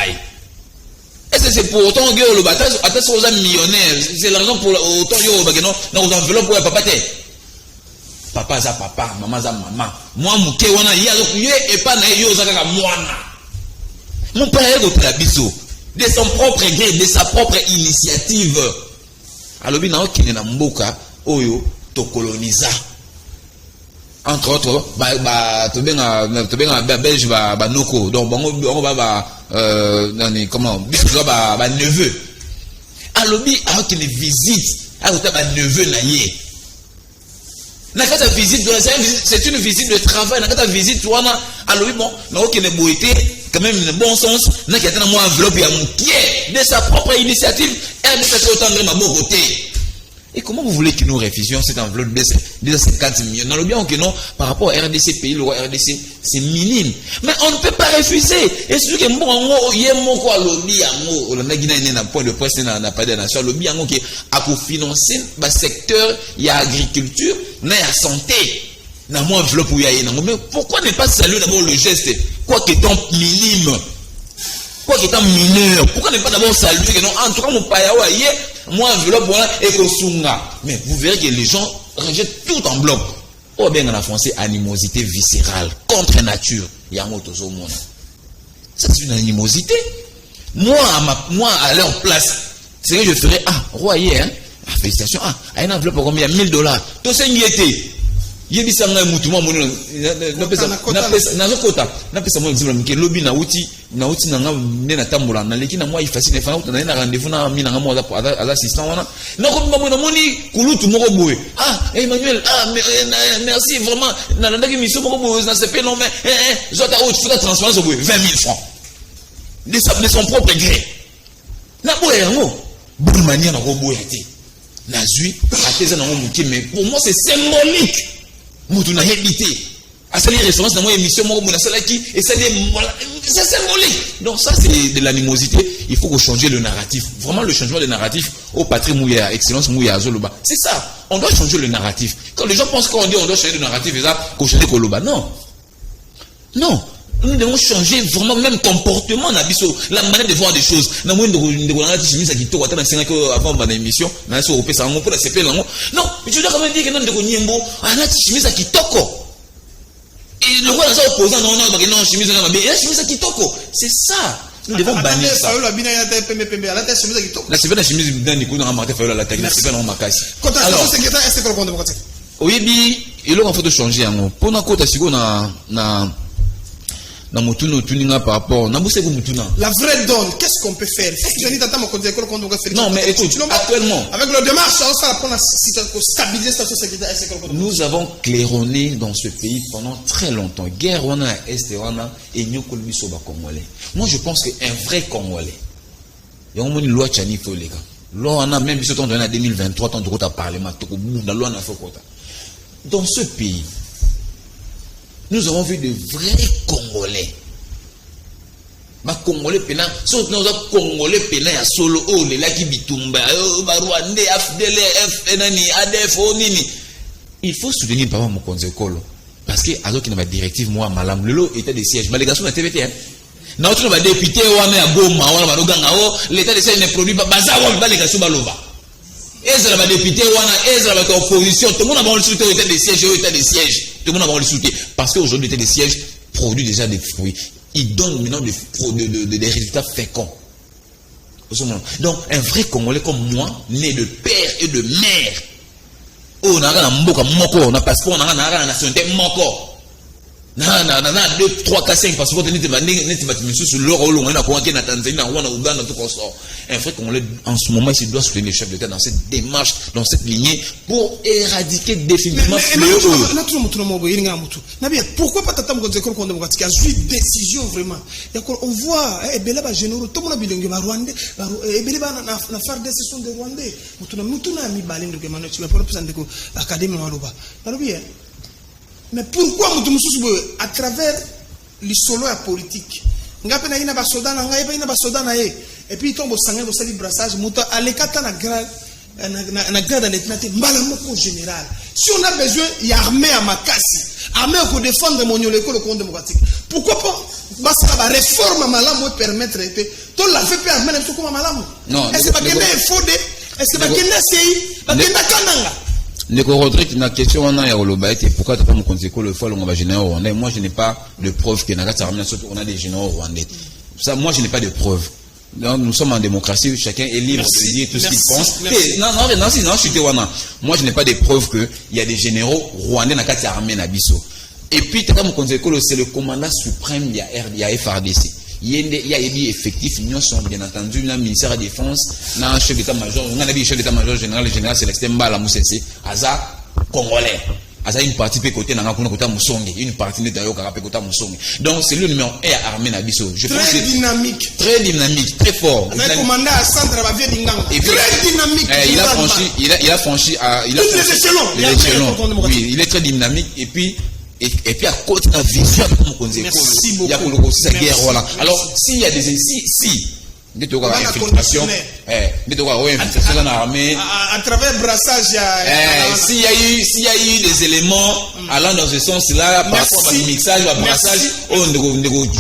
Est-ce que c'est pour autant que le bataille, attention aux millionnaires, c'est l'argent pour autant que non, aux enveloppes pour papa, papa, ça papa, maman, ça maman. Moi, mon ké, on a, y et pas na yo, ça, moi, mon père est au tabiso. De son propre gré, de sa propre initiative. Alors, il y a un qui est dans Mboka, Oyo, to colonisa. Entre autres, tu bien belge, noko. Donc, on va, comment, neveu. Alors, il y a un qui visite, un neveu, c'est une visite de travail. Une visite, tu vois, alors, bon, il y a quand même un bon sens, n'a qu'à être moins enveloppe et à mon pied de sa propre initiative, elle ne fait autant de ma bonne côté. Et comment vous voulez que nous refusions cette enveloppe de 50 millions? Dans le bien que non, par rapport au RDC, pays, le RDC, c'est minime. Mais on ne peut pas refuser. Et c'est que moi, il y a mon quoi, lobby, on a un point de presse, n'a pas de nation, lobby, qui a pour financer le secteur, il y a agriculture, il y a santé. N'a moins enveloppe où il y a. Mais pourquoi ne pas saluer d'abord le geste? Quoi qu'étant minime, quoi qu'étant mineur, pourquoi ne pas d'abord saluer que non? En tout cas, mon paya, moi, enveloppe, voilà, et kosunga. Mais vous verrez que les gens rejettent tout en bloc. Ou bien en français, animosité viscérale, contre nature. Il y a un mot au monde. Ça, c'est une animosité. Moi, à leur place, c'est que je ferais, roi, hein? Félicitations, une enveloppe, combien? $1000. Tout ça, il y était. Yebisa nga mutu mwa monino na pesa na pesa mo exemple mke lobby na uti na nga tambola na leki na mwa ifasine fa na rendez-vous na mina nga mo za assistant wana na ko mwa moni kulutu moko boye Emmanuel merci vraiment na ndaki mission moko boye na CP non mais zota o tu fais transparence boye 20 000 francs de son propre gré na boye ngo bonne manière na ko boye ti na zui ateza na mo muki mais pour moi c'est symbolique. Moutou n'a habité. À cette référence dans mon émission, c'est symbolique. Donc, ça, c'est de l'animosité. Il faut changer le narratif. Vraiment, le changement de narratif au patrie Mouya, excellence Mouya Zoloba. C'est ça. On doit changer le narratif. Quand les gens pensent qu'on dit on doit changer le narratif, c'est ça, qu'on change Koloba. Non. Non. Nous devons changer vraiment même comportement la manière de voir des choses. Non, mais je dois quand même dire que non, et le roi est opposant, non, chemise à kitoko. C'est ça. Nous devons bannir ça. La chemise d'un Nico n'a pas fait la tête. Alors, oui, il a fait changer. Pour nous, par rapport la vraie donne, qu'est-ce qu'on peut faire? Non, mais écoute, actuellement, avec le démarche, ça va stabiliser la situation sécuritaire. Nous avons claironné dans ce pays pendant très longtemps. Guerre, on a Est, on a et nous Congolais. Moi, je pense qu'un vrai Congolais, il y a une loi Tchani pour les gars. Loi, on a même, si on a 2023, tant de route à parlement, la loi n'a fait quoi. Dans ce pays, nous avons vu de vrais Congolais. Ma Congolais pénal, sauf nous avons Congolais pénal à solo, les laki bitumba, Rwandais, FDL, ADF, Nini. Il faut soutenir papa mon Konzekolo. Parce que, alors qu'il y a une directive, moi, Malam, le lot était des sièges. Mais les garçons, on a TVT, Nous avons député, on a Goma, on a l'état de siège ne produit pas, les garçons, Balova. Ezra va député, Ezra va opposition, tout le monde a le soutien au état des sièges, tout le monde a le soutien. Parce qu'aujourd'hui, l'état des sièges produit déjà des fruits. Il donne maintenant des résultats féconds. Donc, un vrai Congolais comme moi, né de père et de mère, on a un passeport, on a la nationalité, na 2 3 4 5 passeports neti batu sur l'or long na ko na Tanzanie na Rwanda Uganda tout comme ça. Un frère congolais en ce moment il doit soutenir le chef d'État dans cette démarche, dans cette lignée pour éradiquer définitivement pourquoi pas tata mkonze ko konde mokati a joué décision vraiment. On voit ebela ba généraux tout mona bilenge ba Rwandais ebele ba na faire des sessions de Rwandais mutuna mi balendo ke mano chiba pour présenter ko académie maloba. Mais pourquoi à travers le solo à politique ngape na ina ba soda na ngai ba ina ba soda na e et puis tombe sangé au sali brassage muta alekata na grade na grade lieutenant mbala moko général. Si on a besoin il y a armée à Makasi, armée pour défendre mon l'école contre démocratique. Pourquoi pas parce que la réforme malamu permettre to la fait armée na comme malamu. Non, est-ce que pas kenda fode est-ce que pas kenda sei ba kenda kananga. Neko Rodrigue, la question on a pourquoi tu n'as pas mon compte le fois on va généraux rwandais. Moi je n'ai pas de preuve que on a des généraux rwandais. Ça, moi je n'ai pas de preuve. Donc, nous sommes en démocratie, chacun est libre de dire tout ce qu'il pense. Moi je n'ai pas de preuve qu'il y a des généraux rwandais dans la armée Nabiso. Et puis c'est le commandant suprême il y a FRDC. Il y a des effectifs, bien entendu, le ministère de la Défense, le chef d'état-major, le chef d'état-major général, le général Célestin Mbala Moussensé, Aza congolais. Aza une partie peut côté dans côté Moussongi, une partie de d'ailleurs côté Moussongi. Donc c'est le numéro 1 à armée Nabiso. Très dynamique, très fort. Un commandant à centre va venir d'Ingang. Très dynamique. Il a franchi les échelons. Oui, il est très dynamique et puis à côté de la vision merci beaucoup. Il y a aussi la guerre voilà. Alors s'il y a des infiltration dans l'armée à travers brassage s'il y a eu des éléments allant dans ce sens là par rapport au mixage au brassage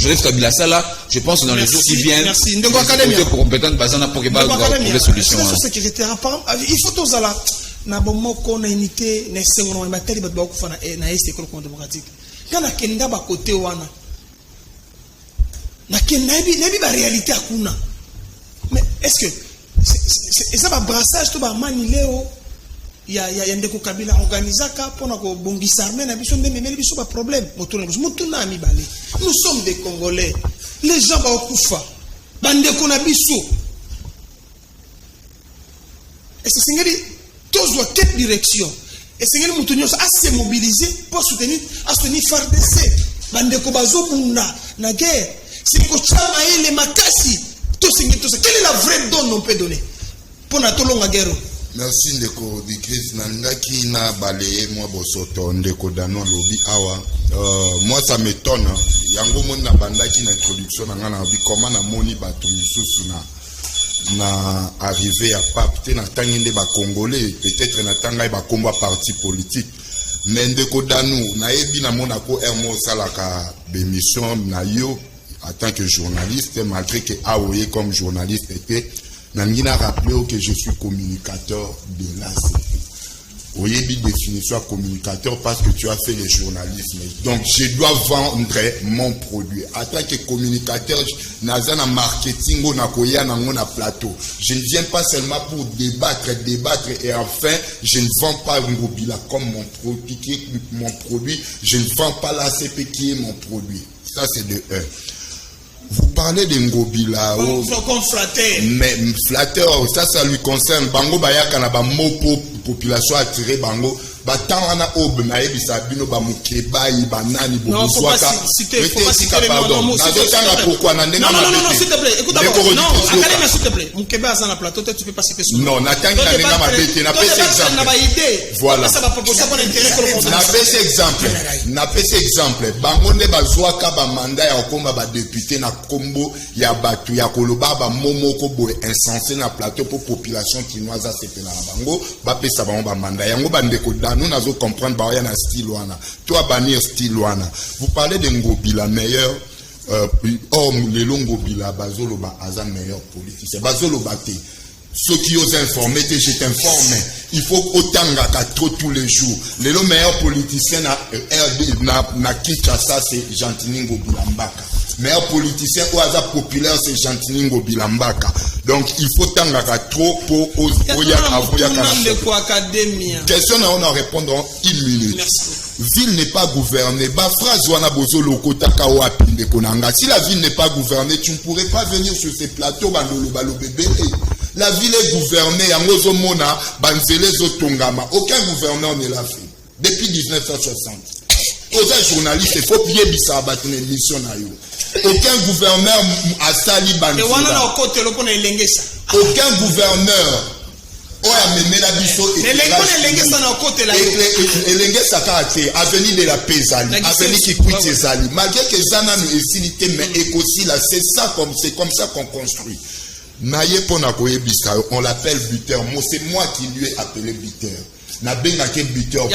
Joseph Kabila Sala je pense que dans les jours qui viennent merci ndeko académie pour compétence basana pour que ba trouver solution il faut tous là na bomoko na unité na sengono materi ba ba kufana na est école démocratique kana kenda ba côté wana na kenda nebi ba réalité akuna mais est-ce que c'est ça ba brassage to ba mani leo ya ndeko Kabila organisaka pona ko bongisa armée na biso ndeme meli biso ba problème mutuna ami balé nous sommes des Congolais les gens ba okufa bandeko na biso est-ce que ngeli tous doivent quelle direction et c'est que nous à se mobiliser pour soutenir FARDC bandeko bazo bunda na guerre c'est ko chama les makasi tout ce quelle est la vraie donne on peut donner pour na tolonga guerre. Merci ndeko di Chris nandaki na balayer moi bosoto ndeko dano lobi awa moi ça m'étonne yango mona bandaki na introduction na ngana bi comment na moni bato misusu na arrivé à pape na tangende ba congolais peut-être na tanga ba komba parti politique mais ndeko danu na yebi na mona ko ermo salaka bémission na yo en tant que journaliste malgré que aoye comme journaliste était nangina rappelé que je suis communicateur de l'ACP. Oui, définition communicateur parce que tu as fait le journalisme. Donc, je dois vendre mon produit. En tant que communicateur, nazana marketing, on a plateau. Je ne viens pas seulement pour débattre et enfin, je ne vends pas Ngobila comme mon produit. Je ne vends pas l'ACP qui est mon produit. Ça, c'est de 1. Vous parlez de Ngobila, mais flatteur, ça lui concerne. Bango Bayaka na ba mopo population attirée bango. Batana obe na ebisa bino ba mukeba ibanani bobuswaka. Pardon. Pourquoi na ndenga non, s'il te plaît. Écoute d'abord. Non, Académie s'il te plaît. Mukeba azana la plateau, tu peux pas citer son nom. Non, n'attends na ndenga mabete, na pese exemple. Voilà. Ça va proposer pour l'intérêt na pese exemple. Bango nde bazwaka ba mandat ya okomba ba député na kombo ya batu ya koloba ba momoko boy insensé na plateau pour population kinoise sepela bango ba pesa bango ba mandat yango bandeko nous n'avons comprendre bah na style wana toi bannir style wana vous parlez de Ngobila meilleur les Ngobila bazolo ba azan meilleur politicien bazolo baté ceux qui osent informer je t'informe il faut autant qu'à tous les jours les meilleurs politiciens na Kinshasa c'est Gentini Ngobila Mbaka meilleur politicien ou hasard populaire c'est Gentilningo Bilambaka. Donc il faut tangaka trop pour question on en répondre une minute. Merci. Ville n'est pas gouvernée. Bah phrase wana bozo lokota kawa pinde konanga. Si la ville n'est pas gouvernée, tu ne pourrais pas venir sur ces plateaux bandolo balo bébé. La ville est gouvernée. Yangozo mona banzele zotongama. Aucun gouverneur ne l'a fait depuis 1960. Aux journalistes, il faut payer bisaba ton émission na yo. Aucun gouverneur a sali banzela. Aucun gouverneur. Avenir de la Pesali, avenir qui quitte ses alliés. Malgré que Zana nous est mais écossais là, c'est comme ça qu'on construit. Naye Ponakoye Bissa, on l'appelle buteur. Moi, c'est moi qui lui ai appelé buteur. Na benga ke buteur.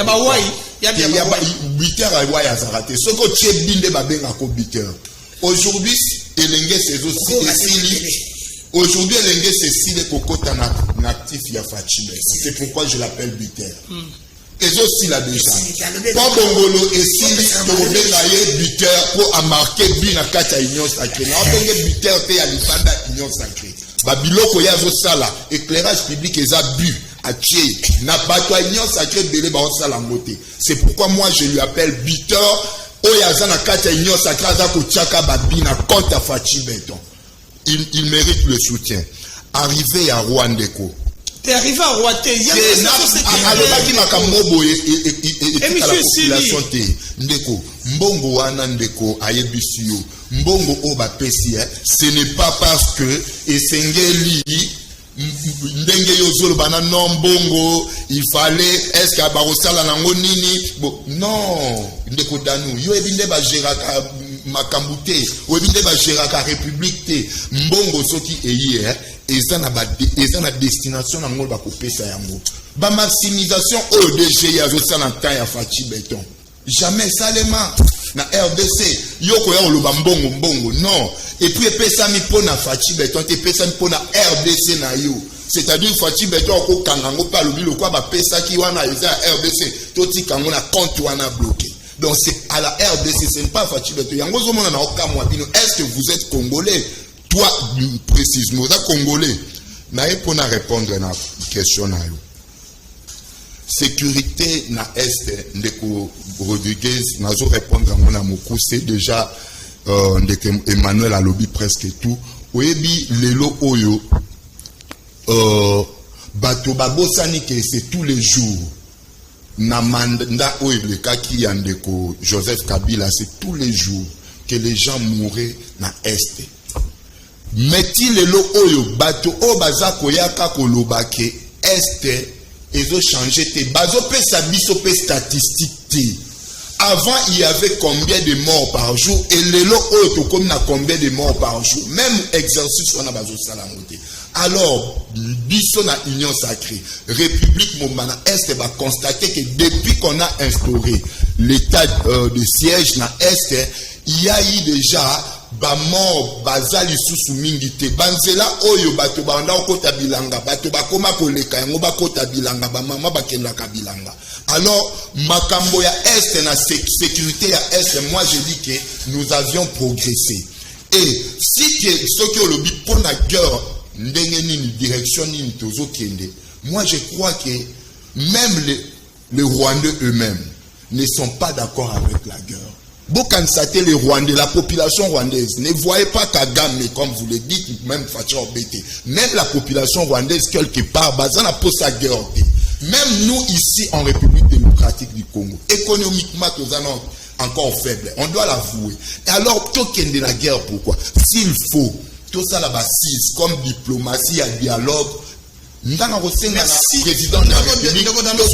Buteur a wai azarate. Ce que tu es binde ba benga ko buteur. Aujourd'hui, Elenge c'est aussi aujourd'hui, l'Engue c'est les cocottes en actif Yafachi. C'est pourquoi je l'appelle buteur. Et aussi là déjà. Pas Bongolo et si le buteur pour marquer bien à Kata Union Sacrée. On buteur te Alifanda Union Sacrée. Babiloko Yazo Sala, éclairage public et abus à Tché. N'a pas toi Union Sacrée Bélé Baosala Moté. C'est pourquoi moi je lui appelle buteur. Oyazana Kata Union Sacrée Zako Tchaka Babina contre Fachi Béton. Il mérite le soutien. Arrivé à Rwandeko. T'es arrivé à Rwandeko. Et la population Ndeko. Mbongo wana Ndeko ayebisio. Mbongo oba pesi. Ce n'est pas parce que Esengeli ndenge yozolo bana non bongo il fallait est-ce que barosala nango nini non Ndeko danu yo ebinde ba geraka makambute webinde ba geraka république te mbongo soki eye eza na destination nango ba kopesa yango ba maximisation ODG ya zo sana temps ya Fachi Béton jamais salema na RDC yoko ya oloba mbongo non et puis pesa mi pona Fachi Béton te pesa mi pona RDC na yo c'est-à-dire Fachi Béton ko kangango pa lobi lokwa ba pesa ki wana eza RDC toti kango na compte wana bloqué. Donc c'est à la RDC, ce n'est pas Fachi Béton. Est-ce que vous êtes Congolais? Toi, précisément, vous êtes Congolais. Naïe pour répondre à la question. Sécurité na Est, Ndeko Rodriguez, nazo répondre à mon amour. C'est déjà Emmanuel a lobby presque tout. Oyebi lelo oyo, bato babosani que c'est tous les jours. Namanda Oebleka qui Yandeko Joseph Kabila, c'est tous les jours que les gens mouraient na Est. Meti lelo oyo bato o baza koyaka kolobake Est ils ont changé te bazo pe sabiso pe statistique. Avant il y avait combien de morts par jour et lelo oyo to comme na combien de morts par jour. Même exercice on a bazo salamote. Alors, biso na Union Sacrée, République Mombana Est va constater que depuis qu'on a instauré l'état de siège na Est, il y a eu déjà ba mort bazali susu mingi te banzela oyo bato banda okota bilanga bato bakoma koleka yango bakota bilanga ba mama bakenda kabilanga. Alors makambo ya Est na sécurité ya Est, moi je dis que nous avions progressé. Et si que ce que le but pour la guerre direction moi je crois que même les Rwandais eux-mêmes ne sont pas d'accord avec la guerre. Bokansate les Rwandais, la population rwandaise ne voyait pas Kagame comme vous le dites, même Fachi Obete. Même la population rwandaise quelque part, bazana pour sa guerre. Même nous ici en République démocratique du Congo, économiquement nous allons encore faible. On doit l'avouer. Et alors, token de la guerre, pourquoi? S'il faut tout ça là-bas, comme diplomatie, il y a dialogue. Merci. Président de la République,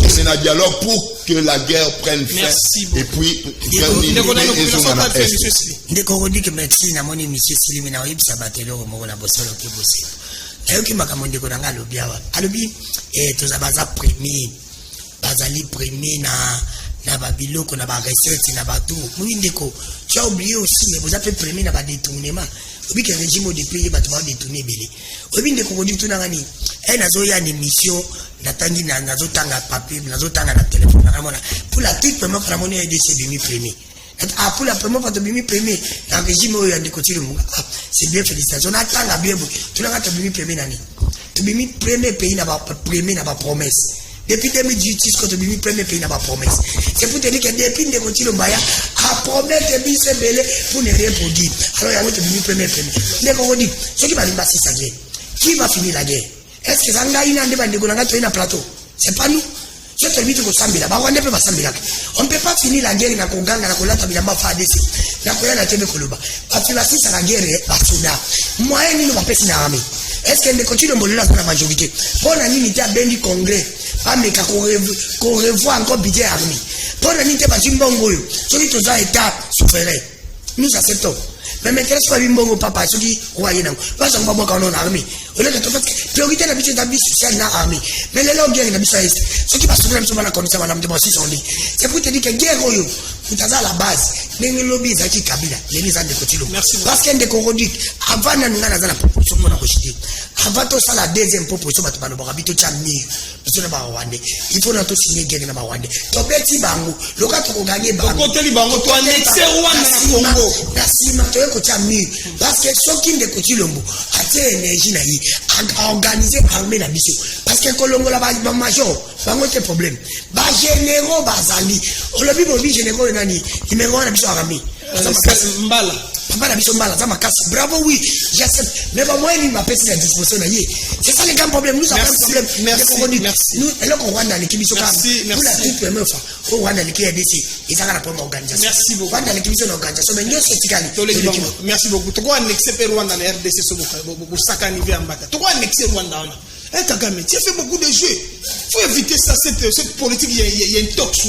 c'est un dialogue pour que la guerre prenne fin. Merci et puis, merci na moni monsieur Silimi na oyebi sabatelo mo na bosolo ke bosi. Ayoki makamonde ko nanga lobi awa. Alobi tozabaza premier bazali premier na babiloko na ba recette na bato. Mwindeko, tu as oublié aussi mais vous avez premier na ba détournement. Obi ke régime de pays bato ba détourner belé. Obi ndeko ko ditu na ngani. Nazo ya une émission natangi nazo tanga papier nazo tanga na téléphone na mona pour la toute première fois na moni de ces demi premier. Pour la première fois, tu as premier dans le régime où il y a des côtés. C'est bien, félicitations. On attend la bien. Tu n'as pas premier premier année. Tu as mis premier pays n'a pas promesse. Depuis 2018, quand tu as mis premier pays n'a pas promesse. C'est pour te dire que depuis les côtés, on a promettre de bien se belé pour ne rien produire. Alors, il y a tu as mis premier premier. Les Congolais, ceux qui vont passer sa guerre, qui va finir la guerre? Est-ce que ça a une année de plateau? C'est pas nous. On ne peut pas finir la guerre na konganga na kolata bilamba fa adesi na koya na tebe koloba bafilasi sa la guerre basuna moyen nini bapesi na armée est-ce que ndeko tilo mbolela na majorité pona nini te abendi congrès ameka ko revoir encore budget armée pona nini te bazimbongo yo soki toza état souverain nous acceptons mais maintenant soit bimbongo papa soki royer nango basa ngba boka na armée ole ka tofa priorité na budget d'habit social na armée mais les longues guerre na bisa est soki basukira mso bana konisa bana mtema 600 c'est pour te dire que guerre oyo utaza la base ndenge lobby zaki kabila les ans de kotilo parce que ndeko rodique avant na ngana za na proposition mona ko chité avant to ça la deuxième proposition bato bano bakabito cha mi bisona ba Rwanda il faut na to signer guerre na ba Rwanda to beti bango loka to gagner bango côté libango to annexer Rwanda na Congo na sima to ko cha mi parce que soki ndeko tilombo ate énergie na yi organiser armée na biso parce que kolongo la ba major bango te problème ba généraux bazali olobi bobi généraux nani numéro 1 na biso armée mbala biso mbala za makasi bravo oui j'accepte mais ba moi ni ma petite à disposition na yé c'est ça le grand problème nous avons un problème merci nous et là qu'on Rwanda l'équipe biso comme pour la toute première fois au Rwanda l'équipe ADC ils ont la première organisation merci beaucoup Rwanda l'équipe biso organisation mais nous c'est tikali merci beaucoup to ko annexer Rwanda na RDC so beaucoup saka niveau ya mbaka to ko annexer Rwanda on Kagame, tu as fait beaucoup de jeux. Il faut éviter ça, cette politique, il y a une tox.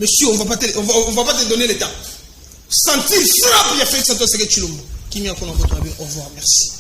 Monsieur, on ne va pas te donner le temps. Sentir frappe, il y a fait que ça, c'est que tu l'as. Qui m'y a au revoir, merci.